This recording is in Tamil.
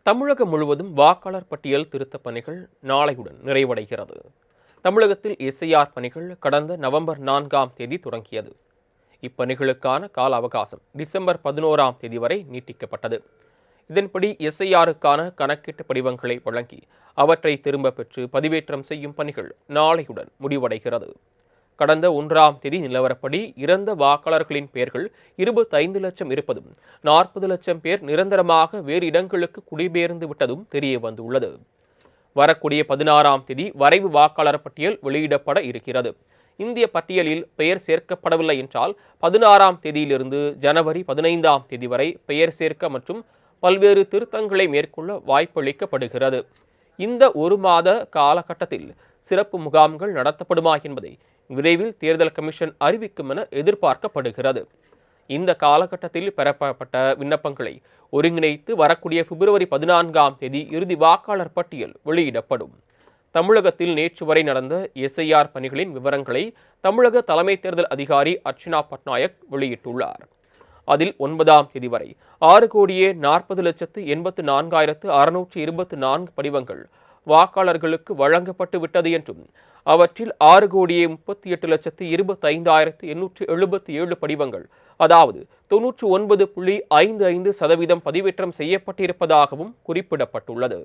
தமிழகம் முழுவதும் வாக்காளர் பட்டியல் திருத்தப் பணிகள் நாளையுடன் நிறைவடைகிறது. தமிழகத்தில் எஸ்ஐஆர் பணிகள் கடந்த நவம்பர் 4ஆம் தேதி தொடங்கியது. இப்பணிகளுக்கான கால அவகாசம் டிசம்பர் 11ஆம் தேதி வரை நீட்டிக்கப்பட்டது. இதன்படி எஸ்ஐஆருக்கான கணக்கீட்டு படிவங்களை வழங்கி அவற்றை திரும்ப பெற்று பதிவேற்றம் செய்யும் பணிகள் நாளையுடன் முடிவடைகிறது. கடந்த 1ஆம் தேதி நிலவரப்படி இறந்த வாக்காளர்களின் பெயர்கள் 25 லட்சம் இருப்பதும் 40 லட்சம் பேர் நிரந்தரமாக வேறு இடங்களுக்கு குடிபெயர்ந்து விட்டதும் தெரிய வந்துள்ளது. வரக்கூடிய 16ஆம் தேதி வரைவு வாக்காளர் பட்டியல் வெளியிடப்பட இருக்கிறது. இந்திய பட்டியலில் பெயர் சேர்க்கப்படவில்லை என்றால் 16ஆம் தேதியிலிருந்து ஜனவரி 15ஆம் தேதி வரை பெயர் சேர்க்க மற்றும் பல்வேறு திருத்தங்களை மேற்கொள்ள வாய்ப்பளிக்கப்படுகிறது. இந்த ஒரு மாத காலகட்டத்தில் சிறப்பு முகாம்கள் நடத்தப்படுமா என்பதை விரைவில் தேர்தல் கமிஷன் அறிவிக்கும் என எதிர்பார்க்கப்படுகிறது. இந்த காலகட்டத்தில் பெறப்பட்ட விண்ணப்பங்களை ஒருங்கிணைத்து வரக்கூடிய பிப்ரவரி 14ஆம் தேதி இறுதி வாக்காளர் பட்டியல் வெளியிடப்படும். தமிழகத்தில் நேற்று வரை நடந்த எஸ்ஐஆர் பணிகளின் விவரங்களை தமிழக தலைமை தேர்தல் அதிகாரி அர்ச்சனா பட்நாயக் வெளியிட்டுள்ளார். அதில் 9ஆம் தேதி வரை 6,40,84,624 படிவங்கள் வாக்காளர்களுக்கு வழங்கப்பட்டு விட்டது என்றும் அவற்றில் 6,38,25,877 படிவங்கள் அதாவது 99.55% பதிவேற்றம் செய்யப்பட்டிருப்பதாகவும் குறிப்பிடப்பட்டுள்ளது.